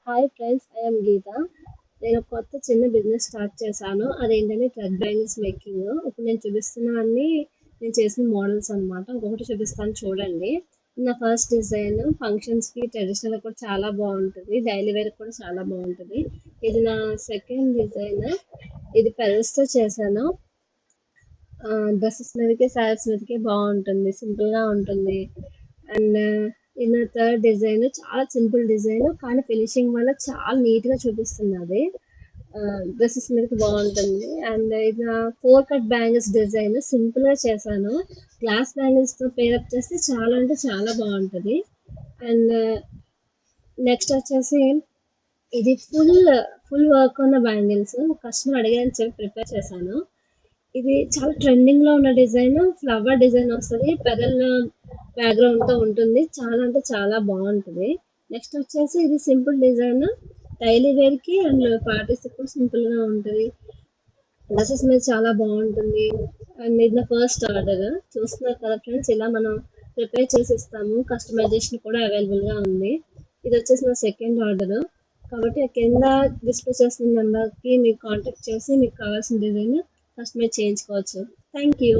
Hi friends, I'm గీత. నేను ఒక కొత్త చిన్న బిజినెస్ స్టార్ట్ చేశాను. అదేంటంటే థ్రెడ్ బ్యాంగిల్స్ మేకింగ్. ఇప్పుడు నేను చూపిస్తున్నవన్నీ నేను చేసిన మోడల్స్ అన్నమాట. ఒక్కొక్కటి చూపిస్తాను చూడండి. నా ఫస్ట్ డిజైన్ ఫంక్షన్స్కి ట్రెడిషనల్ కూడా చాలా బాగుంటుంది, డైలీ వేర్ కూడా చాలా బాగుంటుంది. ఇది నా సెకండ్ డిజైన్. ఇది పెరల్స్తో చేశాను. డ్రెస్సెస్ మీదకి శారీస్ మీదకి బాగుంటుంది, సింపుల్గా ఉంటుంది. అండ్ ఇది నా థర్డ్ డిజైన్. చాలా సింపుల్ డిజైన్ కానీ ఫినిషింగ్ వల్ల చాలా నీట్గా చూపిస్తుంది. అది డ్రెస్సెస్ మీదకి బాగుంటుంది. అండ్ ఇది నా ఫోర్ కట్ బ్యాంగిల్స్ డిజైన్. సింపుల్గా చేశాను. గ్లాస్ బ్యాంగిల్స్తో పేరప్ చేస్తే చాలా అంటే చాలా బాగుంటుంది. అండ్ నెక్స్ట్ వచ్చేసి ఇది ఫుల్ ఫుల్ వర్క్ ఉన్న బ్యాంగిల్స్. కస్టమర్ అడిగారని చెప్పి ప్రిపేర్ చేశాను. ఇది చాలా ట్రెండింగ్ లో ఉన్న డిజైన్. ఫ్లవర్ డిజైన్ వస్తుంది, పెరల్ బ్యాక్గ్రౌండ్ తో ఉంటుంది. చాలా అంటే చాలా బాగుంటుంది. నెక్స్ట్ వచ్చేసి ఇది సింపుల్ డిజైన్, డైలీ వేర్ కి అండ్ పార్టీస్ కూడా సింపుల్ గా ఉంటుంది. డ్రెస్సెస్ మీద చాలా బాగుంటుంది. అండ్ ఇది నా ఫస్ట్ ఆర్డర్. చూస్తున్నారు కదా ఫ్రెండ్స్, ఇలా మనం ప్రిపేర్ చేసి ఇస్తాము. కస్టమైజేషన్ కూడా అవైలబుల్ గా ఉంది. ఇది వచ్చేసి నా సెకండ్ ఆర్డర్. కాబట్టి కింద డిస్ప్లే చేసిన నెంబర్కి మీరు కాంటాక్ట్ చేసి మీకు కావాల్సిన డిజైన్ కస్టమైజ్ చేయించుకోవచ్చు. Thank you.